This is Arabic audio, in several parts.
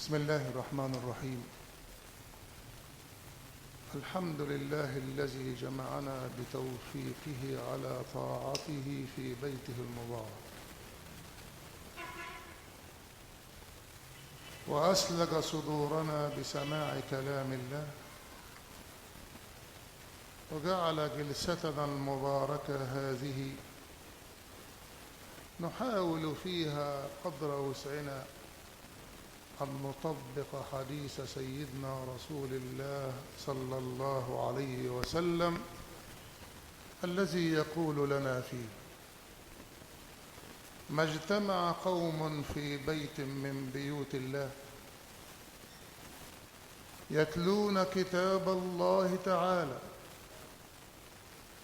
بسم الله الرحمن الرحيم. الحمد لله الذي جمعنا بتوفيقه على طاعته في بيته المبارك، وأسلج صدورنا بسماع كلام الله، وجعل جلستنا المباركة هذه نحاول فيها قدر وسعنا أن نطبق حديث سيدنا رسول الله صلى الله عليه وسلم الذي يقول لنا فيه: ما اجتمع قوم في بيت من بيوت الله يتلون كتاب الله تعالى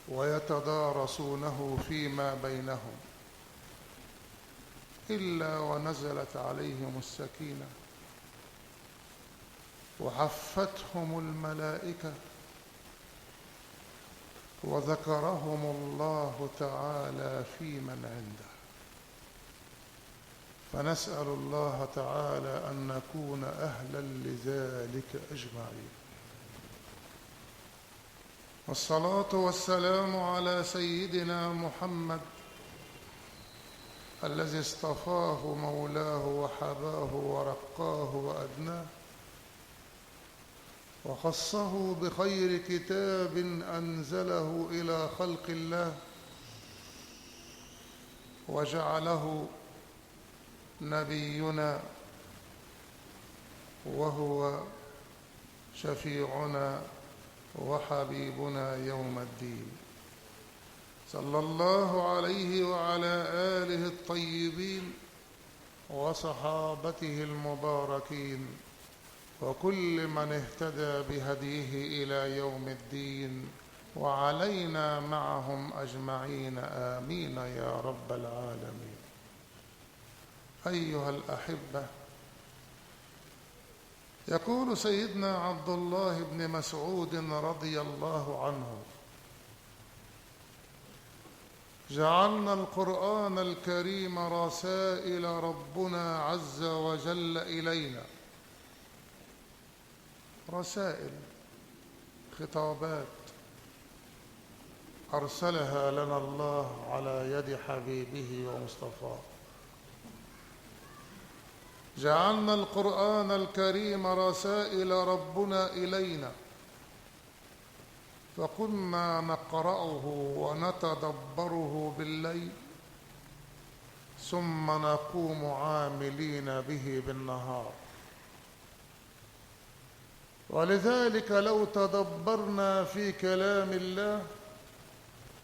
ويتدارسونه فيما بينهم إلا ونزلت عليهم السكينة وحفتهم الملائكة وذكرهم الله تعالى في من عنده. فنسأل الله تعالى أن نكون أهلا لذلك أجمعين. والصلاة والسلام على سيدنا محمد الذي اصطفاه مولاه وحباه ورقاه وأدناه، وخصه بخير كتاب أنزله إلى خلق الله، وجعله نبينا وهو شفيعنا وحبيبنا يوم الدين، صلى الله عليه وعلى آله الطيبين وصحابته المباركين وكل من اهتدى بهديه إلى يوم الدين، وعلينا معهم أجمعين، آمين يا رب العالمين. أيها الأحبة، يقول سيدنا عبد الله بن مسعود رضي الله عنه: جعلنا القرآن الكريم رسائل ربنا عز وجل إلينا، رسائل، خطابات أرسلها لنا الله على يد حبيبه ومصطفاه. جعلنا القرآن الكريم رسائل ربنا إلينا، فكنا نقرأه ونتدبره بالليل، ثم نقوم عاملين به بالنهار. ولذلك لو تدبرنا في كلام الله،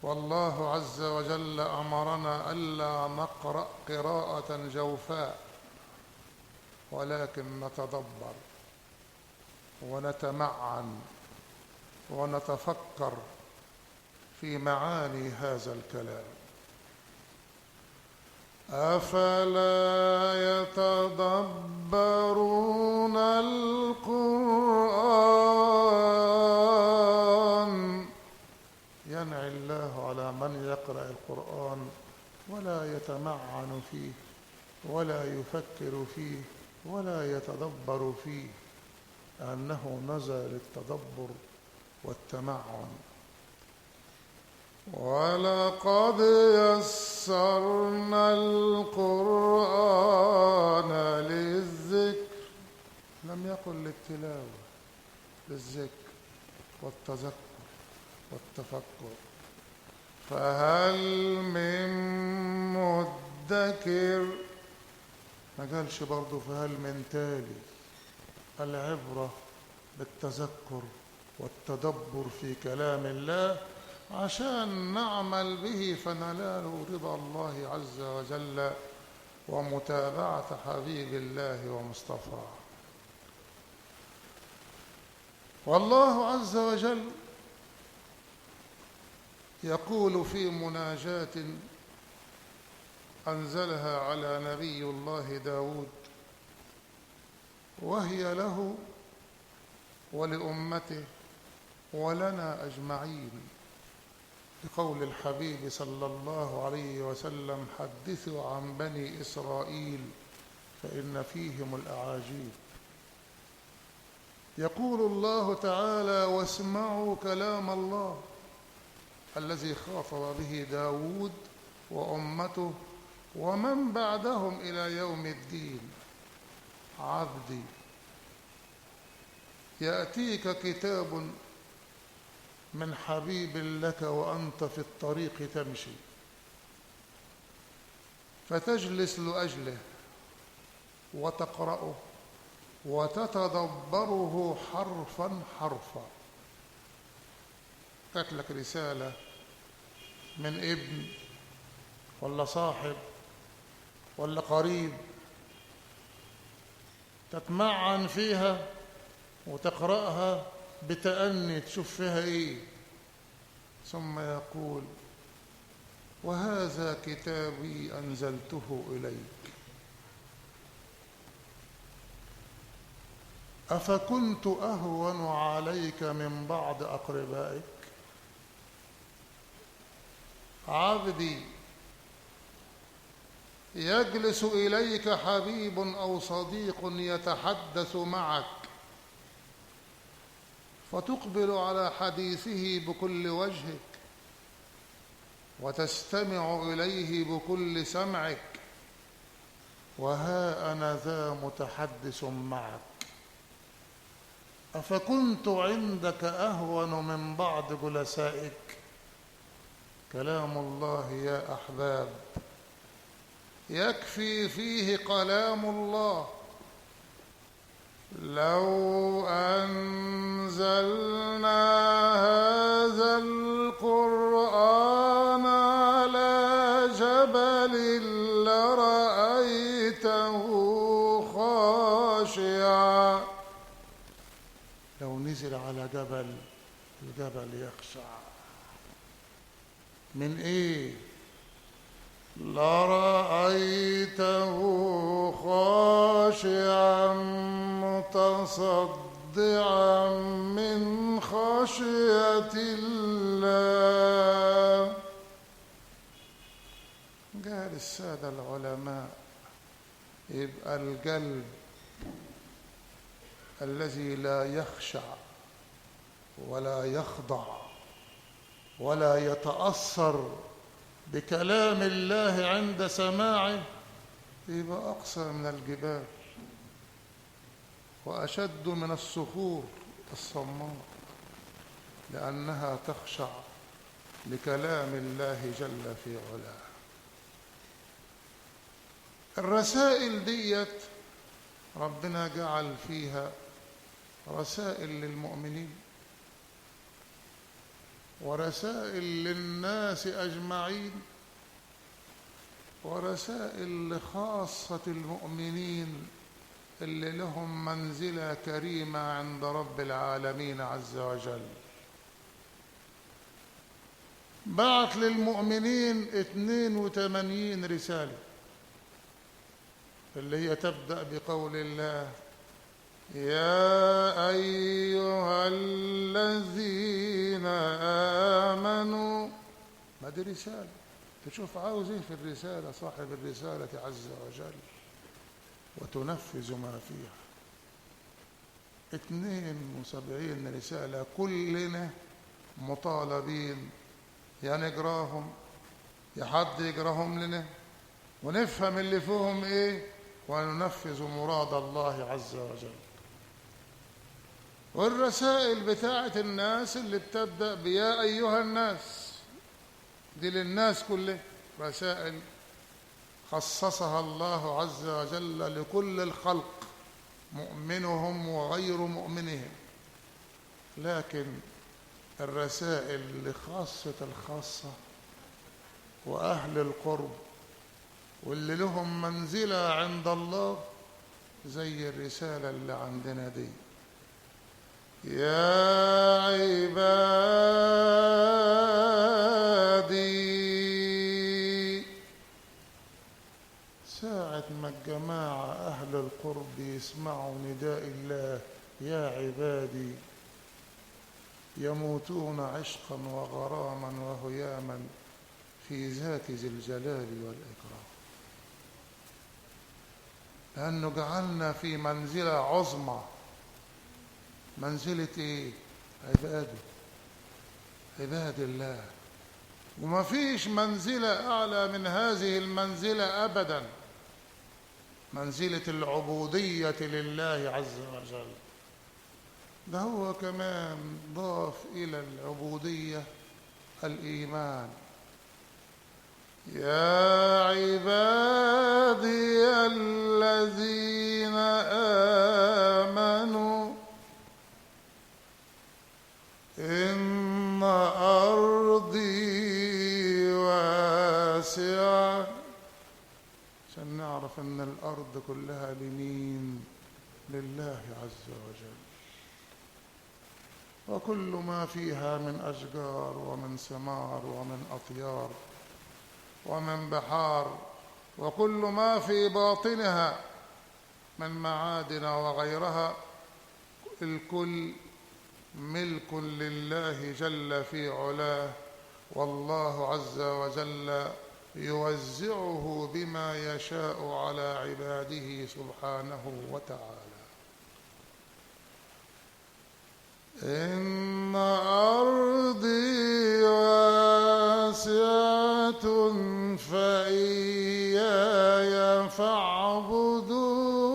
والله عز وجل أمرنا ألا نقرأ قراءة جوفاء، ولكن نتدبر ونتمعن ونتفكر في معاني هذا الكلام. أفلا يتدبرون القرآن؟ ينعي الله على من يقرأ القرآن ولا يتمعن فيه ولا يفكر فيه ولا يتدبر فيه، أنه نزل للتدبر والتمعن. ولقد يسرنا القرآن للذكر، لم يقل للتلاوة، للذكر والتذكر والتفكر، فهل من مدكر؟ ما قالش برضه فهل من تالي. العبرة بالتذكر والتدبر في كلام الله عشان نعمل به فننال رضا الله عز وجل ومتابعة حبيب الله ومصطفاه. والله عز وجل يقول في مناجاة أنزلها على نبي الله داود، وهي له ولأمته ولنا أجمعين، بقول الحبيب صلى الله عليه وسلم: حدثوا عن بني إسرائيل فإن فيهم الأعاجيب. يقول الله تعالى: واسمعوا كلام الله الذي خاطب به داود وأمته ومن بعدهم إلى يوم الدين: عبدي يأتيك كتاب من حبيب لك وأنت في الطريق تمشي، فتجلس لأجله وتقرأه وتتدبره حرفا حرفا. جات لك رسالة من ابن ولا صاحب ولا قريب، تتمعن فيها وتقرأها بتأني تشوف فيها ايه، ثم يقول: وهذا كتابي أنزلته إليك أفكنت أهون عليك من بعض أقربائك؟ عبدي يجلس إليك حبيب أو صديق يتحدث معك، فتقبل على حديثه بكل وجهك وتستمع إليه بكل سمعك، وها أنا ذا متحدث معك، أفكنت عندك أهون من بعض جلسائك؟ كلام الله يا أحباب يكفي فيه كلام الله. لو أنزلنا هذا القرآن على جبل لرأيته خاشعا. لو نزل على جبل، الجبل يخشع من ايه؟ لرأيته خاشعا متصدعا من خشية الله. قال السادة العلماء: يبقى القلب الذي لا يخشع ولا يخضع ولا يتأثر بكلام الله عند سماعه يبقى أقسى من الجبال وأشد من الصخور الصماء، لأنها تخشع لكلام الله جل في علاه. الرسائل ديت ربنا جعل فيها رسائل للمؤمنين ورسائل للناس أجمعين ورسائل لخاصة المؤمنين اللي لهم منزلة كريمة عند رب العالمين عز وجل. بعت للمؤمنين 82 رسالة، اللي هي تبدأ بقول الله: يا أيها الذين آمنوا. ما دي رسالة، تشوف عاوز ايه في الرسالة صاحب الرسالة عز وجل وتنفذ ما فيها. 72 رسالة، كلنا مطالبين يا نقراهم يا حد يقراهم لنا ونفهم اللي فيهم ايه وننفذ مراد الله عز وجل. والرسائل بتاعت الناس اللي بتبدأ بيا أيها الناس دي للناس كله، رسائل خصصها الله عز وجل لكل الخلق، مؤمنهم وغير مؤمنهم. لكن الرسائل لخاصة الخاصة وأهل القرب واللي لهم منزلة عند الله زي الرسالة اللي عندنا دي: يا عبادي. ساعة ما الجماعة أهل القرب يسمعوا نداء الله يا عبادي يموتون عشقا وغراما وهياما في ذات ذي الجلال والإكرام، لأنه جعلنا في منزلة عظمى منزلة ايه؟ عباد الله. وما فيش منزلة أعلى من هذه المنزلة أبدا، منزلة العبودية لله عز وجل. ده هو كمان ضاف إلى العبودية الإيمان. يا عبادي الذين آمنوا إن أرضي واسعة، عشان نعرف أن الأرض كلها لمين؟ لله عز وجل. وكل ما فيها من أشجار ومن ثمار ومن أطيار ومن بحار، وكل ما في باطنها من معادن وغيرها، الكل ملك لله جل في علاه، والله عز وجل يوزعه بما يشاء على عباده سبحانه وتعالى. إن أرضي واسعة فإياي فاعبدون.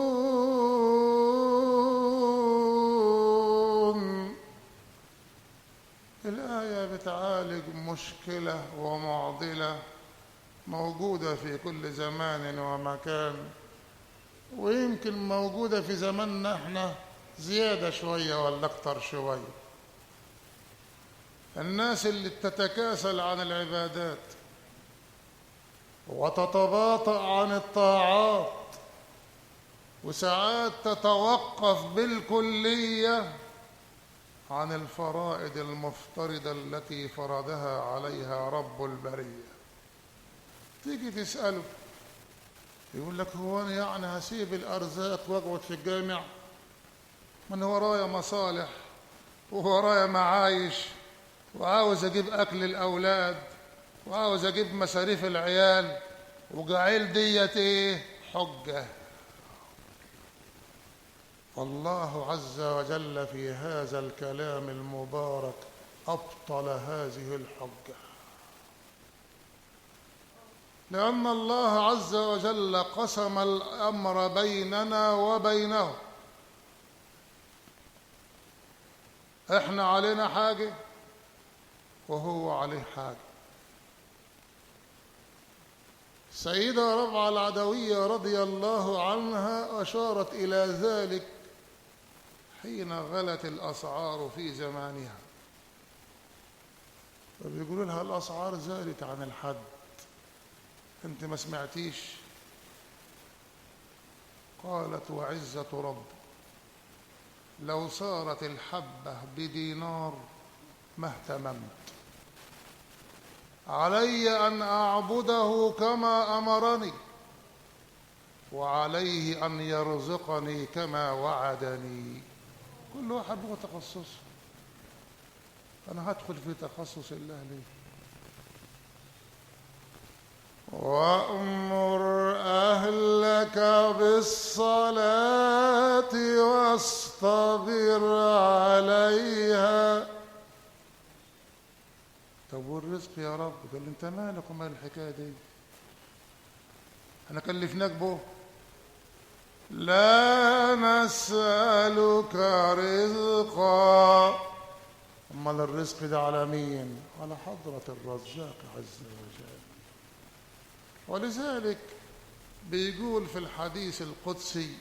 الآية بتعالج مشكلة ومعضلة موجودة في كل زمان ومكان، ويمكن موجودة في زماننا احنا زيادة شوية ولا أكتر شوية. الناس اللي تتكاسل عن العبادات وتتباطأ عن الطاعات، وساعات تتوقف بالكلية عن الفرائض المفترضة التي فرضها عليها رب البرية. تيجي تسأله يقول لك هو أنا يعني هسيب الأرزاق وأقعد في الجامع؟ من ورايا مصالح وورايا معايش، وعاوز أجيب أكل الأولاد، وعاوز أجيب مصاريف العيال، وجعل ديت إيه؟ حجة. الله عز وجل في هذا الكلام المبارك أبطل هذه الحجة، لأن الله عز وجل قسم الأمر بيننا وبينه. احنا علينا حاجة وهو عليه حاجة. سيدة ربعة العدوية رضي الله عنها أشارت إلى ذلك حين غلت الأسعار في زمانها، فبيقولوا لها الأسعار زادت عن الحد، أنت ما سمعتيش؟ قالت وعزة رب لو صارت الحبة بدينار ما اهتممت، علي أن أعبده كما أمرني، وعليه أن يرزقني كما وعدني. كل واحد له تخصصه، أنا هدخل في تخصص الله ليه؟ وأمر أهلك بالصلاة واصطبر عليها. طب والرزق يا رب؟ قال لي انت مالك ومال الحكايه دي؟ انا كلفناك به؟ لا نسألك رزقا. امال الرزق ده على مين؟ على حضرة الرزاق عز وجل. ولذلك بيقول في الحديث القدسي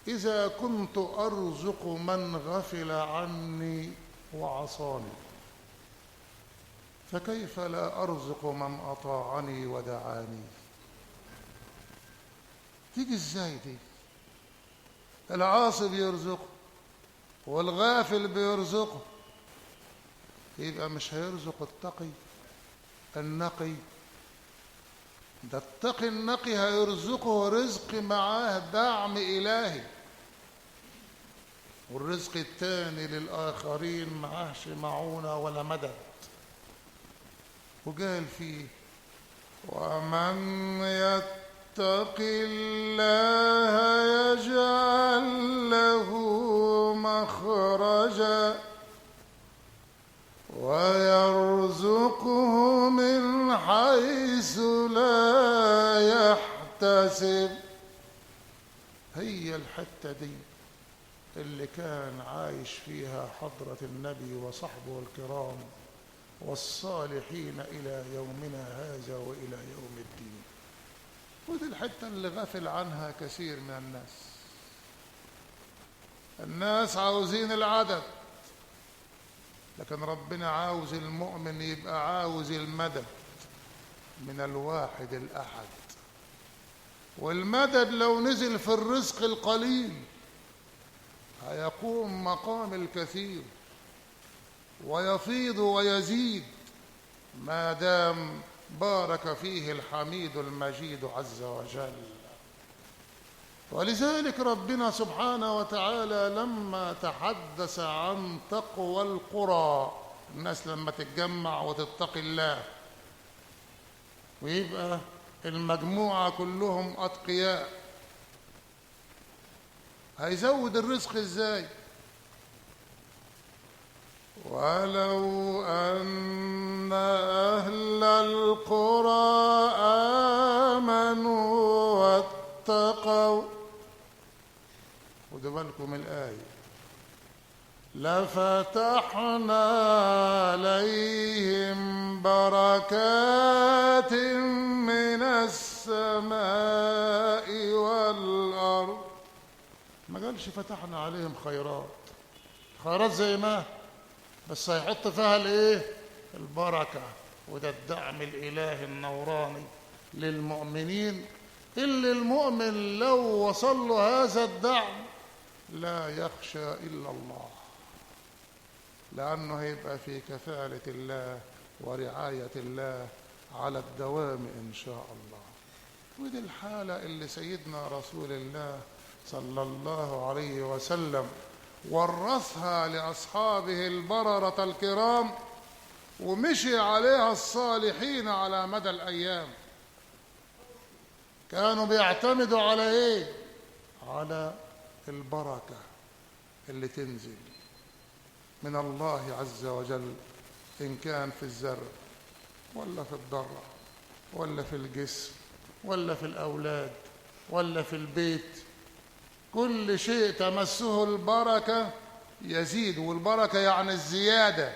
إذا كنت أرزق من غفل عني وعصاني فكيف لا أرزق من أطاعني ودعاني؟ تيجي ازاي دي؟ العاصي بيرزقه والغافل بيرزقه، يبقى مش هيرزق التقي النقي؟ ده التقي النقي هيرزقه رزق معاه دعم إلهي، والرزق التاني للآخرين معاهش معونة ولا مدد. وقال فيه ومن يتق الله يجعل له مخرجا ويرزقه من حيث لا يحتسب. هي الحتة دي اللي كان عايش فيها حضرة النبي وصحبه الكرام والصالحين إلى يومنا هذا وإلى يوم الدين. ودي الحتة اللي غفل عنها كثير من الناس. الناس عاوزين العدد، لكن ربنا عاوز المؤمن يبقى عاوز المدد من الواحد الأحد. والمدد لو نزل في الرزق القليل هيقوم مقام الكثير ويفيض ويزيد ما دام بارك فيه الحميد المجيد عز وجل. ولذلك ربنا سبحانه وتعالى لما تحدث عن تقوى القرى، الناس لما تتجمع وتتقي الله ويبقى المجموعة كلهم أتقياء، هيزود الرزق ازاي؟ ولو أن أهل القرى آمنوا واتقوا، خدوا بالكم الآية، لفتحنا عليهم بركات من السماء والأرض. ما قالش فتحنا عليهم خيرات، خيرات زي ما بس هيحط فيها الايه؟ البركة. وده الدعم الإلهي النوراني للمؤمنين، اللي المؤمن لو وصل له هذا الدعم لا يخشى إلا الله، لأنه هيبقى في كفالة الله ورعاية الله على الدوام إن شاء الله. ودي الحالة اللي سيدنا رسول الله صلى الله عليه وسلم ورثها لأصحابه البررة الكرام، ومشي عليها الصالحين على مدى الأيام. كانوا بيعتمدوا على إيه؟ على البركة اللي تنزل من الله عز وجل، إن كان في الزرع ولا في الضرع ولا في الجسم ولا في الأولاد ولا في البيت. كل شيء تمسه البركة يزيد، والبركة يعني الزيادة،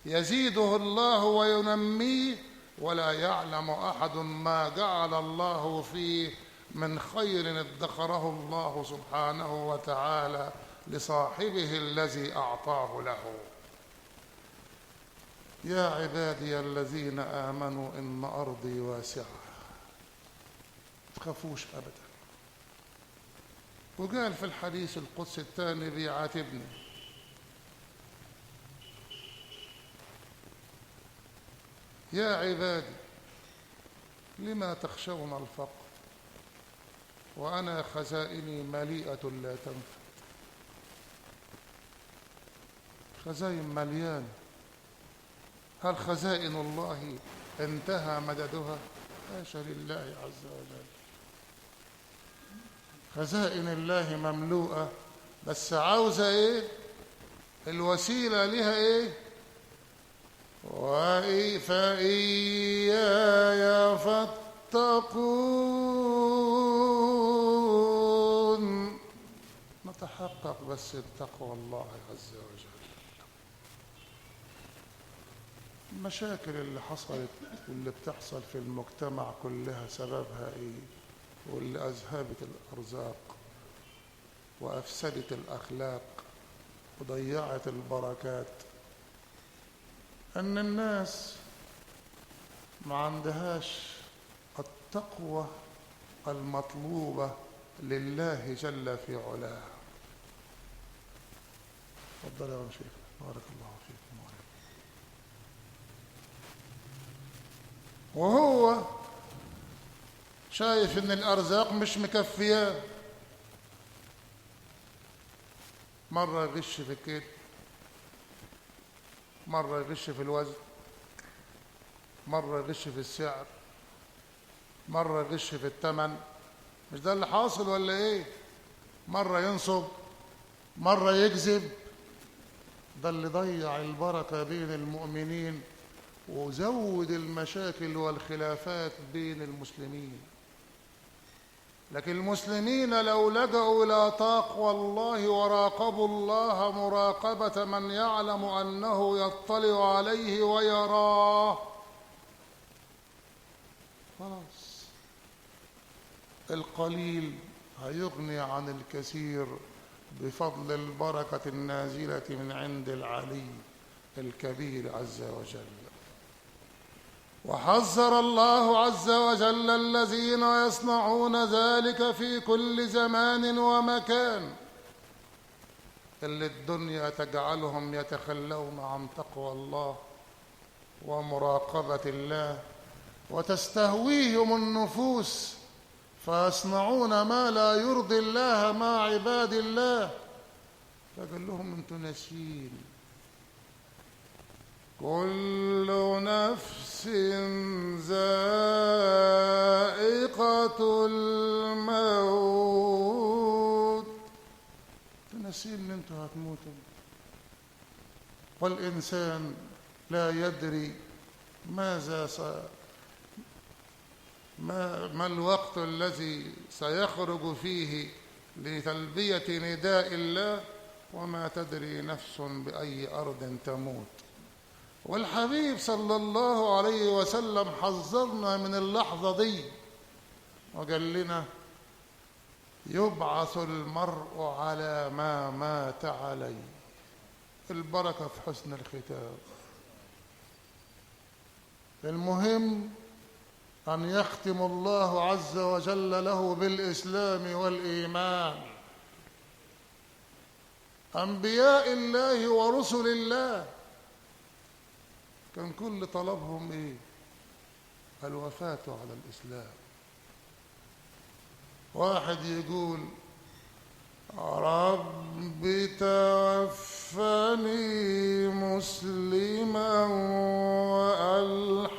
يزيده الله وينميه، ولا يعلم أحد ما جعل الله فيه من خير ادخره الله سبحانه وتعالى لصاحبه الذي أعطاه له. يا عبادي الذين آمنوا إن أرضي واسعة، تخافوش أبدا. وقال في الحديث القدسي الثاني بيعاتبني، يا عبادي لما تخشون الفقر وأنا خزائني مليئة لا تنفد. خزائن مليانة، هل خزائن الله انتهى مددها؟ حاشا لله عز وجل. خزائن الله مملوءة، بس عاوزة ايه؟ الوسيلة لها ايه؟ فإياي فاتقون. نتحقق بس بتقوى الله عز وجل. المشاكل اللي حصلت واللي بتحصل في المجتمع كلها سببها ايه؟ واللي أذهبت الأرزاق وأفسدت الأخلاق وضيعت البركات، أن الناس ما عندهاش التقوى المطلوبة لله جل في علاه. تفضل يا شيخ، بارك الله فيكم. وهو شايف ان الارزاق مش مكفياه، مره يغش في الكيل، مره يغش في الوزن، مره يغش في السعر، مره يغش في الثمن. مش ده اللي حاصل ولا ايه؟ مره ينصب، مرة يكذب، ده اللي ضيع البركة بين المؤمنين وزود المشاكل والخلافات بين المسلمين. لكن المسلمين لو لجأوا إلى تقوى الله وراقبوا الله مراقبة من يعلم أنه يطلع عليه ويراه، خلاص القليل هيغني عن الكثير بفضل البركة النازلة من عند العلي الكبير عز وجل. وحذر الله عز وجل الذين يصنعون ذلك في كل زمان ومكان، اللي الدنيا تجعلهم يتخلون عن تقوى الله ومراقبة الله، وتستهويهم النفوس فيصنعون ما لا يرضي الله مع عباد الله. فقال لهم انتم ناسيين كل نفس ذائقة الموت، انتم ناسيين ان انتم هتموتوا. والإنسان لا يدري ما الوقت الذي سيخرج فيه لتلبية نداء الله، وما تدري نفس بأي أرض تموت. والحبيب صلى الله عليه وسلم حذرنا من اللحظة دي وقال لنا يبعث المرء على ما مات عليه. البركة في حسن الختام. المهم أن يختم الله عز وجل له بالإسلام والإيمان. أنبياء الله ورسل الله كان كل طلبهم إيه؟ الوفاة على الإسلام. واحد يقول رب توفني مسلما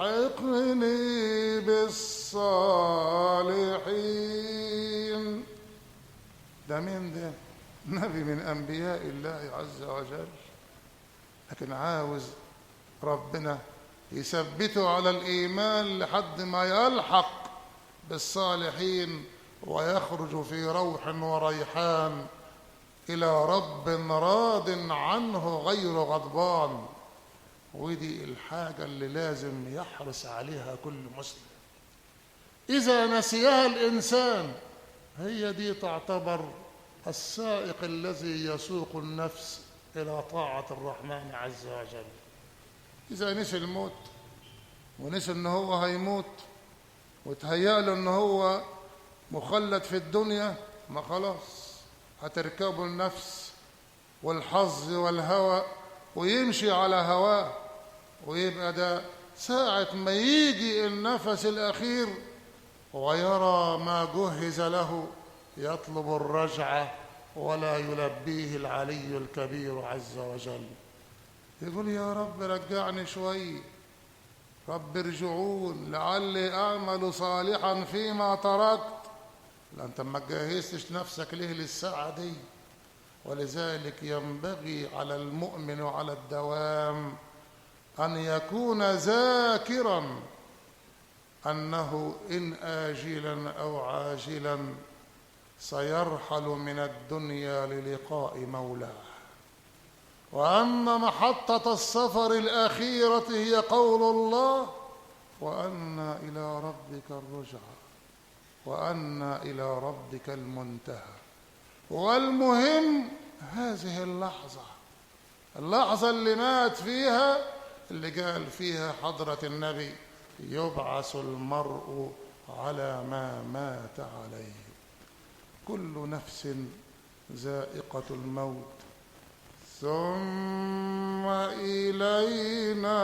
وألحقني بالصالحين. ده مين ده؟ نبي من أنبياء الله عز وجل، لكن عاوز ربنا يثبته على الإيمان لحد ما يلحق بالصالحين ويخرج في روح وريحان إلى رب راض عنه غير غضبان. ودي الحاجة اللي لازم يحرص عليها كل مسلم. إذا نسيها الإنسان هي دي تعتبر السائق الذي يسوق النفس إلى طاعة الرحمن عز وجل. إذا نسي الموت ونسي إن هو هيموت وتهيأ له إن هو مخلد في الدنيا، ما خلاص هتركبه النفس والحظ والهوى ويمشي على هواه، ويبقى ده ساعة ما يجي النفس الأخير ويرى ما جهز له يطلب الرجعة ولا يلبيه العلي الكبير عز وجل. يقول يا رب رجعني شوي، رب ارجعون لعلي أعمل صالحا فيما تركت. لا أنت ما جهزتش نفسك ليه للساعة دي. ولذلك ينبغي على المؤمن على الدوام أن يكون ذاكرا أنه إن آجلا أو عاجلا سيرحل من الدنيا للقاء مولاه، وأن محطة السفر الأخيرة هي قول الله وأن إلى ربك الرجعى وأن إلى ربك المنتهى. والمهم هذه اللحظة اللي مات فيها، اللي قال فيها حضرة النبي يبعث المرء على ما مات عليه. كل نفس ذائقة الموت ثم إلينا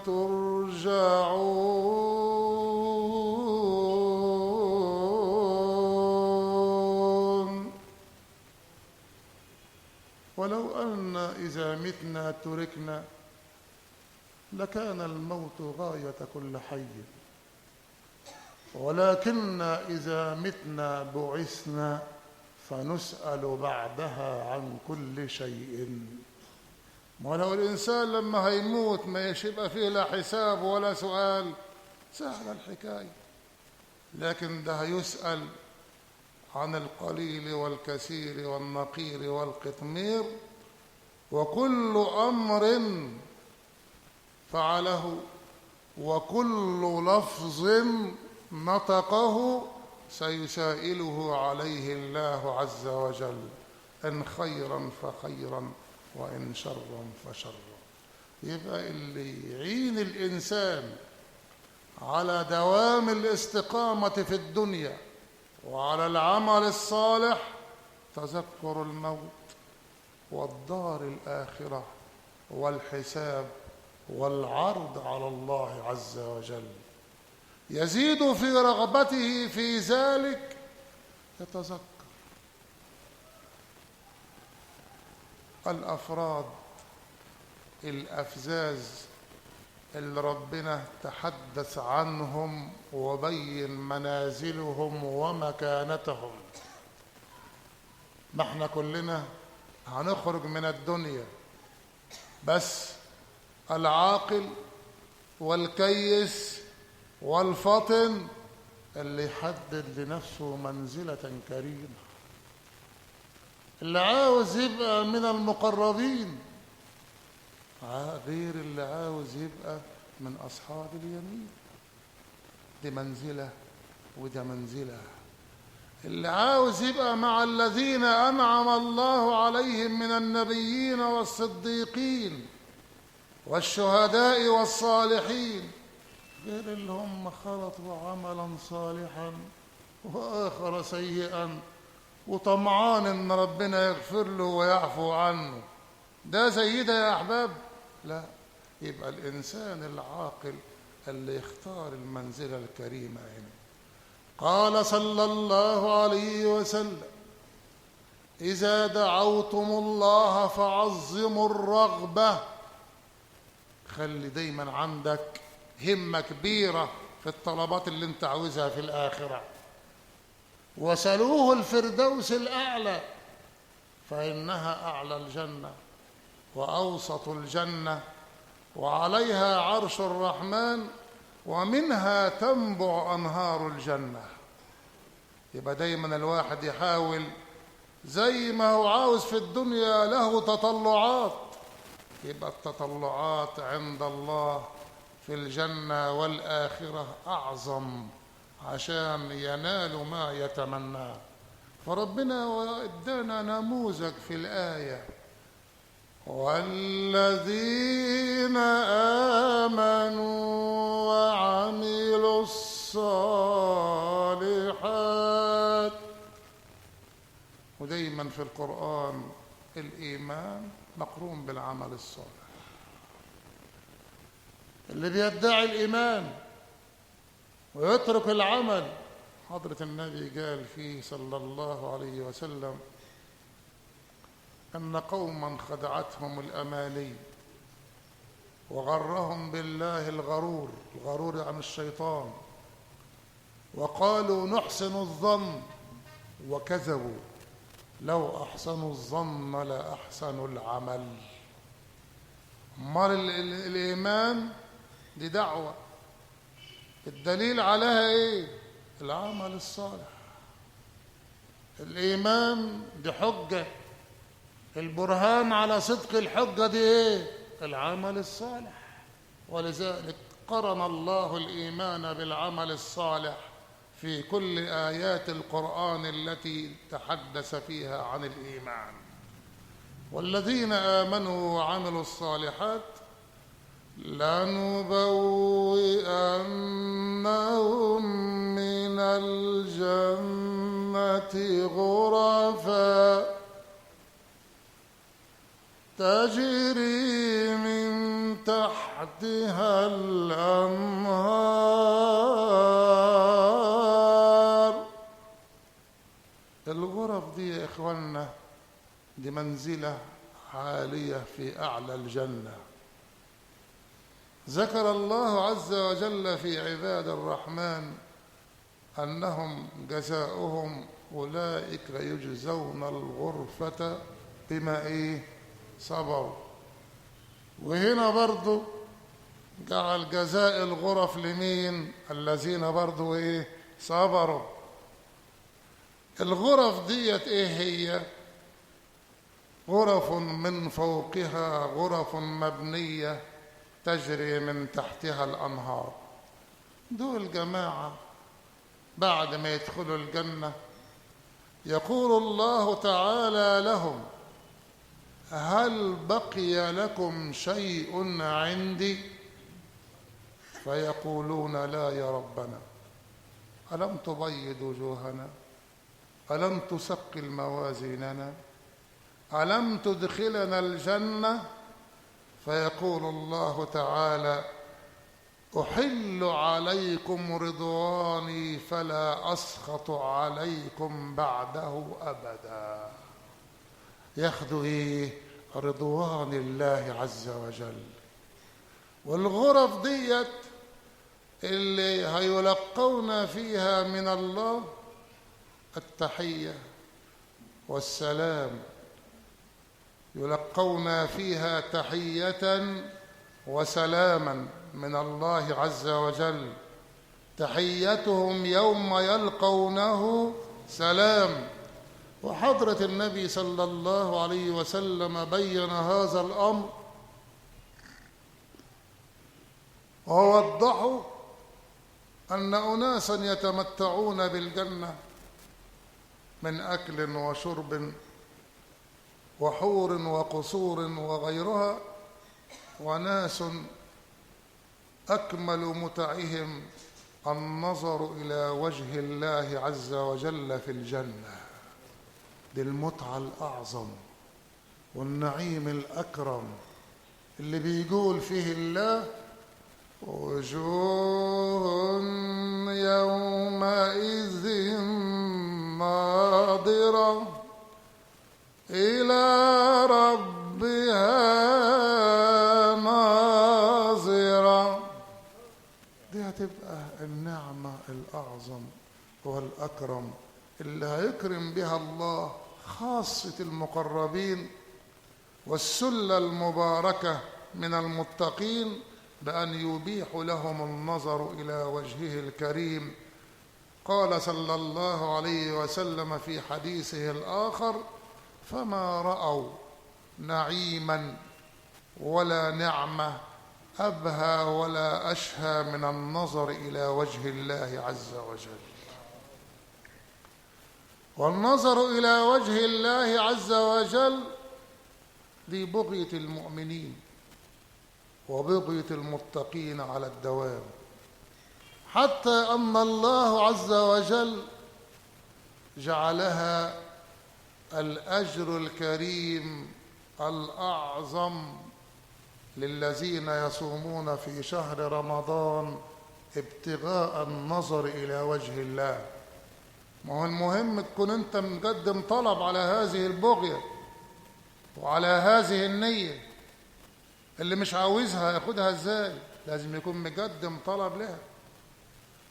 ترجعون. ولو أن إذا متنا تركنا لكان الموت غاية كل حي، ولكن إذا متنا بعثنا فنسأل بعدها عن كل شيء. ولو الإنسان لما هيموت ما يبقى فيه لا حساب ولا سؤال، سهل الحكاية. لكن ده هيسأل عن القليل والكثير والنقير والقطمير، وكل أمر فعله وكل لفظ نطقه سيسائله عليه الله عز وجل، إن خيرا فخيرا وإن شرا فشرا. يبقى اللي يعين الإنسان على دوام الاستقامة في الدنيا وعلى العمل الصالح تذكر الموت والدار الآخرة والحساب والعرض على الله عز وجل. يزيد في رغبته في ذلك، يتذكر الأفراد الأفزاز اللي ربنا تحدث عنهم وبين منازلهم ومكانتهم. ما احنا كلنا هنخرج من الدنيا، بس العاقل والكيس والفطن اللي يحدد لنفسه منزلة كريمة، اللي عاوز يبقى من المقربين غير اللي عاوز يبقى من أصحاب اليمين. دي منزلة وده منزلة. اللي عاوز يبقى مع الذين أنعم الله عليهم من النبيين والصديقين والشهداء والصالحين، غير اللي هم خلطوا عملا صالحا وآخر سيئا وطمعان إن ربنا يغفر له ويعفو عنه. ده زي ده يا أحباب؟ لا. يبقى الإنسان العاقل اللي يختار المنزلة الكريمة هنا. قال صلى الله عليه وسلم: إذا دعوتم الله فعظموا الرغبة. خلي دايما عندك همة كبيرة في الطلبات اللي انت عاوزها في الآخرة. وسلوه الفردوس الأعلى، فإنها أعلى الجنة وأوسط الجنة وعليها عرش الرحمن ومنها تنبع أنهار الجنة. يبقى دايما الواحد يحاول زي ما هو عاوز في الدنيا له تطلعات، يبقى التطلعات عند الله في الجنة والآخرة أعظم عشان ينال ما يتمناه. فربنا ادانا نموذج في الآية: والذين آمنوا وعملوا الصالحات. ودايما في القرآن الإيمان مقرون بالعمل الصالح. اللي بيدعي الإيمان ويترك العمل، حضرة النبي قال فيه صلى الله عليه وسلم: أن قوما خدعتهم الأماني وغرهم بالله الغرور، الغرور عن الشيطان، وقالوا نحسن الظن وكذبوا، لو أحسنوا الظن لأحسنوا العمل. أمال الإيمان دي دعوة، الدليل عليها إيه؟ العمل الصالح. الإيمان دي حجة، البرهان على صدق الحجة دي إيه؟ العمل الصالح. ولذلك قرن الله الإيمان بالعمل الصالح في كل آيات القرآن التي تحدث فيها عن الإيمان. والذين آمنوا وعملوا الصالحات لنبوئنهم من الجنة غرفا تجري من تحتها الأنهار. الغرف دي يا إخواننا دي منزلة عالية في أعلى الجنة. ذكر الله عز وجل في عباد الرحمن أنهم جزاؤهم أولئك يجزون الغرفة بما صبروا. وهنا برضو جعل جزاء الغرف لمين؟ الذين برضو صبروا. الغرف ديت هي؟ غرف من فوقها غرف مبنية تجري من تحتها الأنهار. دول جماعة بعد ما يدخلوا الجنة يقول الله تعالى لهم: هل بقي لكم شيء عندي؟ فيقولون: لا يا ربنا. ألم تبيض وجوهنا؟ ألم تثقل موازيننا؟ ألم تدخلنا الجنة؟ فيقول الله تعالى: أحل عليكم رضواني فلا أسخط عليكم بعده أبدا. ياخدوا رضوان الله عز وجل. والغرف ديت اللي هيلقون فيها من الله التحية والسلام، يلقون فيها تحية وسلاما من الله عز وجل. تحيتهم يوم يلقونه سلام. وحضرة النبي صلى الله عليه وسلم بين هذا الأمر ووضحوا أن أناسا يتمتعون بالجنة من أكل وشرب وحور وقصور وغيرها، وناس أكمل متعهم النظر إلى وجه الله عز وجل في الجنة. دي المتعة الأعظم والنعيم الأكرم اللي بيقول فيه الله: وجوه يومئذ ناظرة إلى ربها ناظرة. دي هتبقى النعمة الأعظم والأكرم اللي هيكرم بها الله خاصة المقربين والسلة المباركة من المتقين بأن يبيح لهم النظر إلى وجهه الكريم. قال صلى الله عليه وسلم في حديثه الآخر: فما رأوا نعيما ولا نعمة أبهى ولا أشهى من النظر إلى وجه الله عز وجل. والنظر إلى وجه الله عز وجل دي بغية المؤمنين وبغية المتقين على الدوام، حتى أن الله عز وجل جعلها الأجر الكريم الأعظم للذين يصومون في شهر رمضان ابتغاء النظر إلى وجه الله. ما هو المهم تكون أنت مقدم طلب على هذه البغية وعلى هذه النية. اللي مش عاوزها ياخدها ازاي؟ لازم يكون مقدم طلب لها.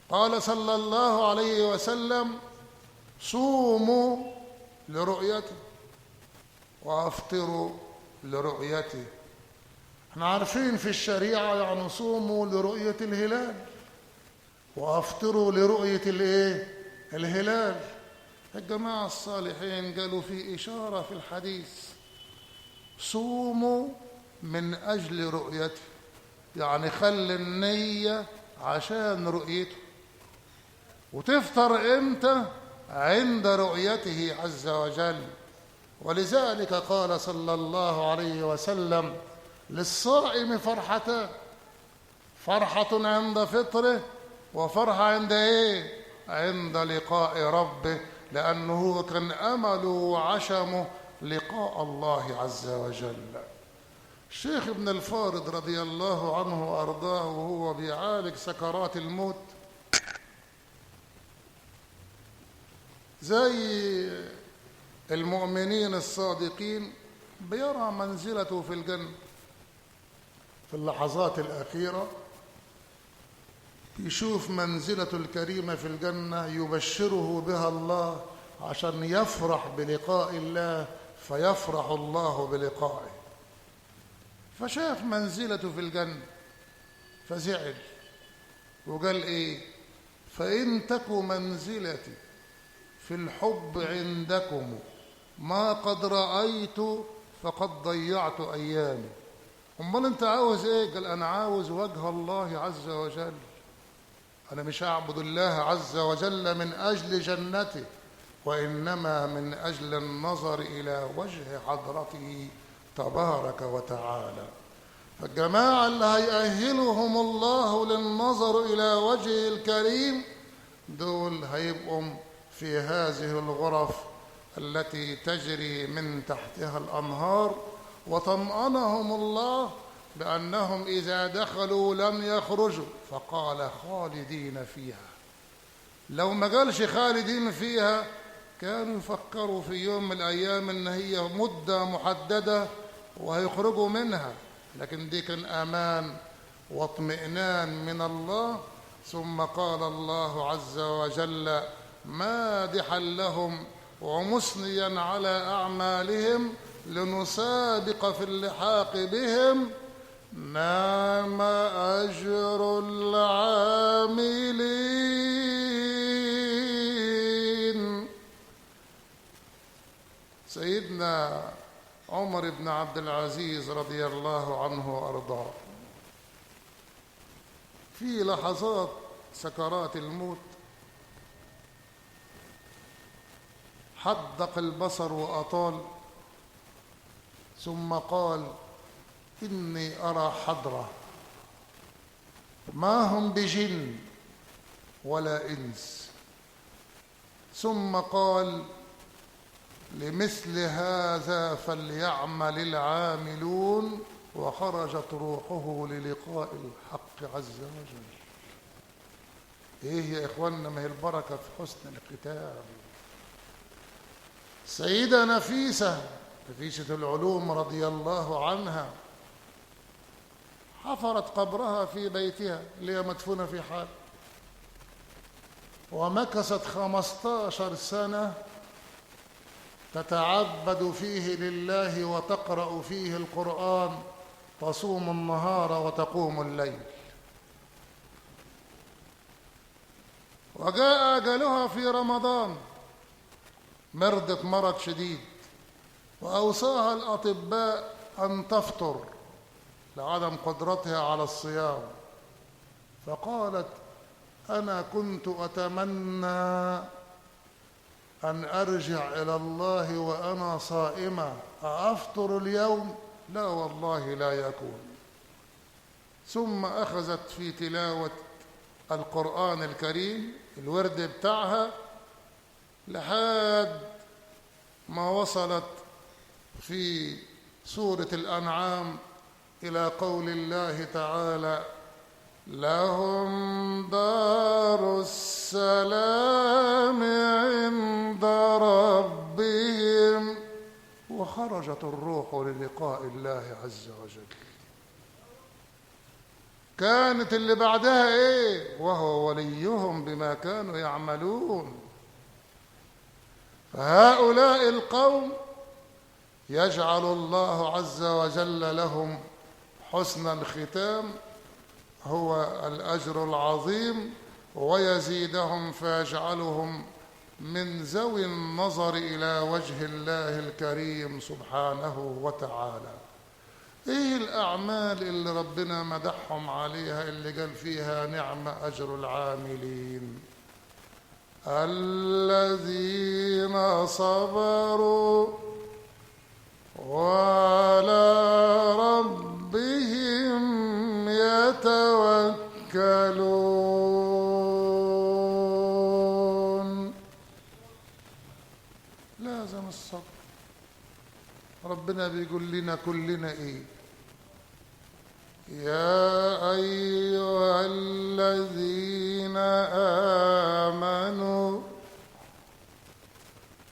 قال صلى الله عليه وسلم: صوموا لرؤيته وافطروا لرؤيته. احنا عارفين في الشريعة يعني صوموا لرؤية الهلال وافطروا لرؤية الهلال. الجماعة الصالحين قالوا في إشارة في الحديث: صوموا من أجل رؤيته، يعني خلي النية عشان رؤيته. وتفطر إمتى؟ عند رؤيته عز وجل. ولذلك قال صلى الله عليه وسلم: للصائم فرحتان، فرحة عند فطره وفرحة عند عند لقاء ربه، لأنه كان أمله وعشمه لقاء الله عز وجل. الشيخ ابن الفارض رضي الله عنه وأرضاه وهو بيعالج سكرات الموت زي المؤمنين الصادقين بيرى منزلته في الجنة في اللحظات الأخيرة، يشوف منزلته الكريمة في الجنة يبشره بها الله عشان يفرح بلقاء الله، فيفرح الله بلقائه. فشاف منزلته في الجنة فزعل وقال ايه؟ فإن تك منزلتي في الحب عندكم ما قد رأيت فقد ضيعت أيامي. أمال أنت عاوز إيه؟ قال أنا عاوز وجه الله عز وجل، أنا مش أعبد الله عز وجل من أجل جنته، وإنما من أجل النظر إلى وجه حضرته تبارك وتعالى. فالجماعة اللي هيأهلهم الله للنظر إلى وجهه الكريم دول هيبقوا في هذه الغرف التي تجري من تحتها الأنهار، وطمأنهم الله بأنهم إذا دخلوا لم يخرجوا، فقال خالدين فيها. لو ما قالش خالدين فيها كانوا يفكروا في يوم من الأيام إن هي مدة محددة وهيخرجوا منها، لكن دي كان أمان واطمئنان من الله. ثم قال الله عز وجل مادحا لهم ومثنيا على أعمالهم لنسابق في اللحاق بهم نعم أجر العاملين. سيدنا عمر بن عبد العزيز رضي الله عنه وأرضاه في لحظات سكرات الموت حدق البصر وأطال، ثم قال إني أرى حضرة ما هم بجن ولا إنس. ثم قال لمثل هذا فليعمل العاملون، وخرجت روحه للقاء الحق عز وجل. ايه يا اخواننا، ما هي البركة في حسن الختام. سيدة نفيسة العلوم رضي الله عنها حفرت قبرها في بيتها اللي هي مدفونة في حال، ومكثت 15 سنة تتعبد فيه لله وتقرأ فيه القرآن، تصوم النهار وتقوم الليل. وجاء أجلها في رمضان، مرضت مرض شديد، وأوصاها الأطباء أن تفطر لعدم قدرتها على الصيام. فقالت أنا كنت أتمنى أن أرجع إلى الله وأنا صائمة، أفطر اليوم؟ لا والله لا يكون. ثم أخذت في تلاوة القرآن الكريم الورد بتاعها لحد ما وصلت في سورة الأنعام إلى قول الله تعالى لهم دار السلام عند ربهم، وخرجت الروح للقاء الله عز وجل. كانت اللي بعدها ايه؟ وهو وليهم بما كانوا يعملون. فهؤلاء القوم يجعل الله عز وجل لهم حسن الختام هو الأجر العظيم، ويزيدهم فيجعلهم من ذوي النظر إلى وجه الله الكريم سبحانه وتعالى. إيه الأعمال اللي ربنا مدحهم عليها اللي قال فيها نعم أجر العاملين؟ الذين صبروا وعلى ربهم يتوكلون. لازم الصبر. ربنا بيقول لنا كلنا ايه؟ يا أيها الذين آمنوا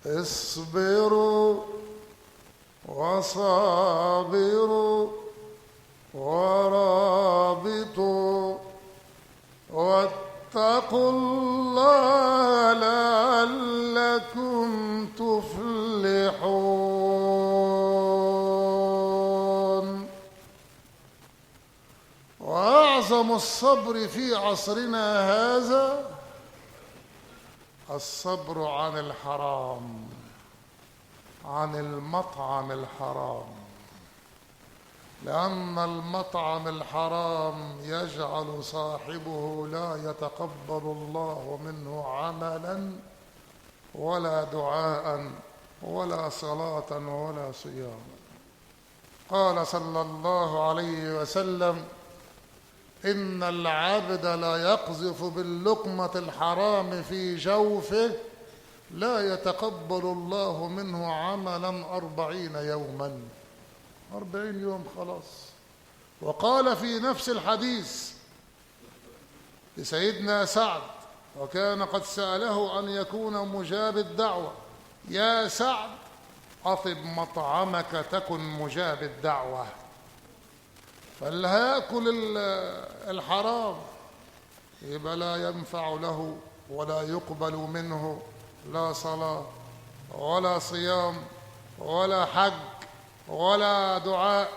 اصبروا وصابروا ورابطوا واتقوا الله لعلكم تفلحون. وأعظم الصبر في عصرنا هذا الصبر عن الحرام، عن المطعم الحرام، لأن المطعم الحرام يجعل صاحبه لا يتقبل الله منه عملا ولا دعاء ولا صلاة ولا صيام. قال صلى الله عليه وسلم: إن العبد لا يقذف باللقمة الحرام في جوفه لا يتقبل الله منه عملا 40 يوما. 40 يوم خلاص. وقال في نفس الحديث لسيدنا سعد، وكان قد سأله أن يكون مجاب الدعوة: يا سعد أطب مطعمك تكن مجاب الدعوة. فاللي هيأكل الحرام يبقى لا ينفع له ولا يقبل منه لا صلاة ولا صيام ولا حج ولا دعاء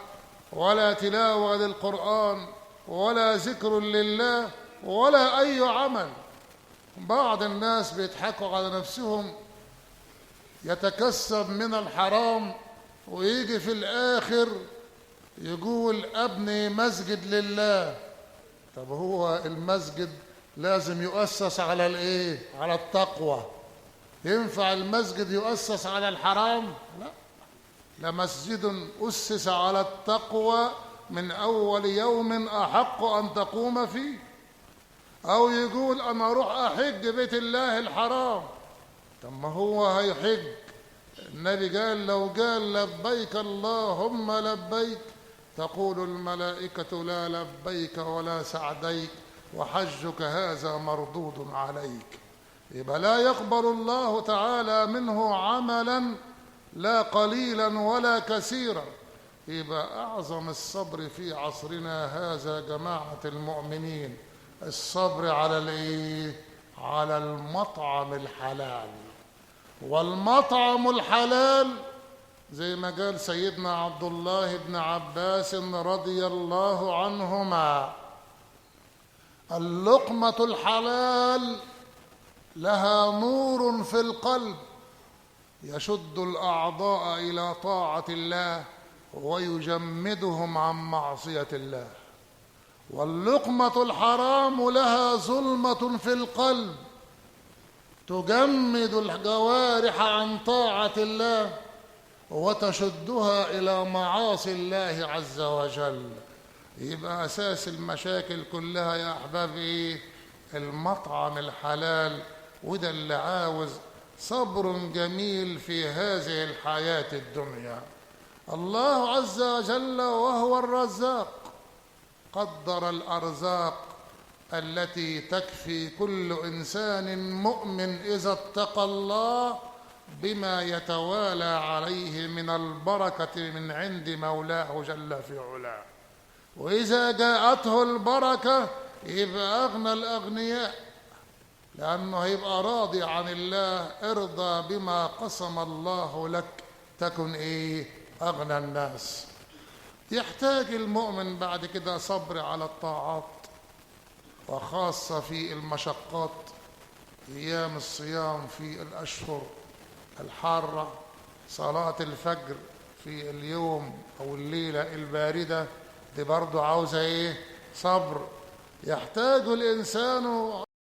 ولا تلاوة للقرآن ولا ذكر لله ولا أي عمل. بعض الناس بيضحكوا على نفسهم، يتكسب من الحرام ويجي في الآخر يقول أبني مسجد لله. طب هو المسجد لازم يؤسس على الإيه؟ على التقوى. ينفع المسجد يؤسس على الحرام؟ لا. لمسجد أسس على التقوى من أول يوم أحق أن تقوم فيه. أو يقول أنا أروح أحج بيت الله الحرام. طب ما هو هيحج، النبي قال لو قال لبيك اللهم لبيك تقول الملائكة لا لبيك ولا سعديك وحجك هذا مردود عليك. يبقى لا يقبل الله تعالى منه عملا لا قليلا ولا كثيرا. يبقى أعظم الصبر في عصرنا هذا جماعة المؤمنين الصبر على الإيه؟ على المطعم الحلال. والمطعم الحلال زي ما قال سيدنا عبد الله بن عباس رضي الله عنهما: اللقمة الحلال لها نور في القلب يشد الأعضاء إلى طاعة الله ويجمدهم عن معصية الله. واللقمة الحرام لها ظلمة في القلب تجمد الجوارح عن طاعة الله وتشدها إلى معاصي الله عز وجل. يبقى أساس المشاكل كلها يا أحبابي المطعم الحلال. وده اللي عاوز صبر جميل في هذه الحياة الدنيا. الله عز وجل وهو الرزاق قدر الأرزاق التي تكفي كل إنسان مؤمن إذا اتقى الله بما يتوالى عليه من البركة من عند مولاه جل في علاه. وإذا جاءته البركة يبقى أغنى الأغنياء، لأنه يبقى راضي عن الله. ارضى بما قسم الله لك تكن إيه؟ أغنى الناس. يحتاج المؤمن بعد كده صبر على الطاعات، وخاصة في المشقات، أيام الصيام في الأشهر الحارة، صلاة الفجر في اليوم أو الليلة الباردة، دي برضو عاوزة إيه؟ صبر. يحتاج الإنسان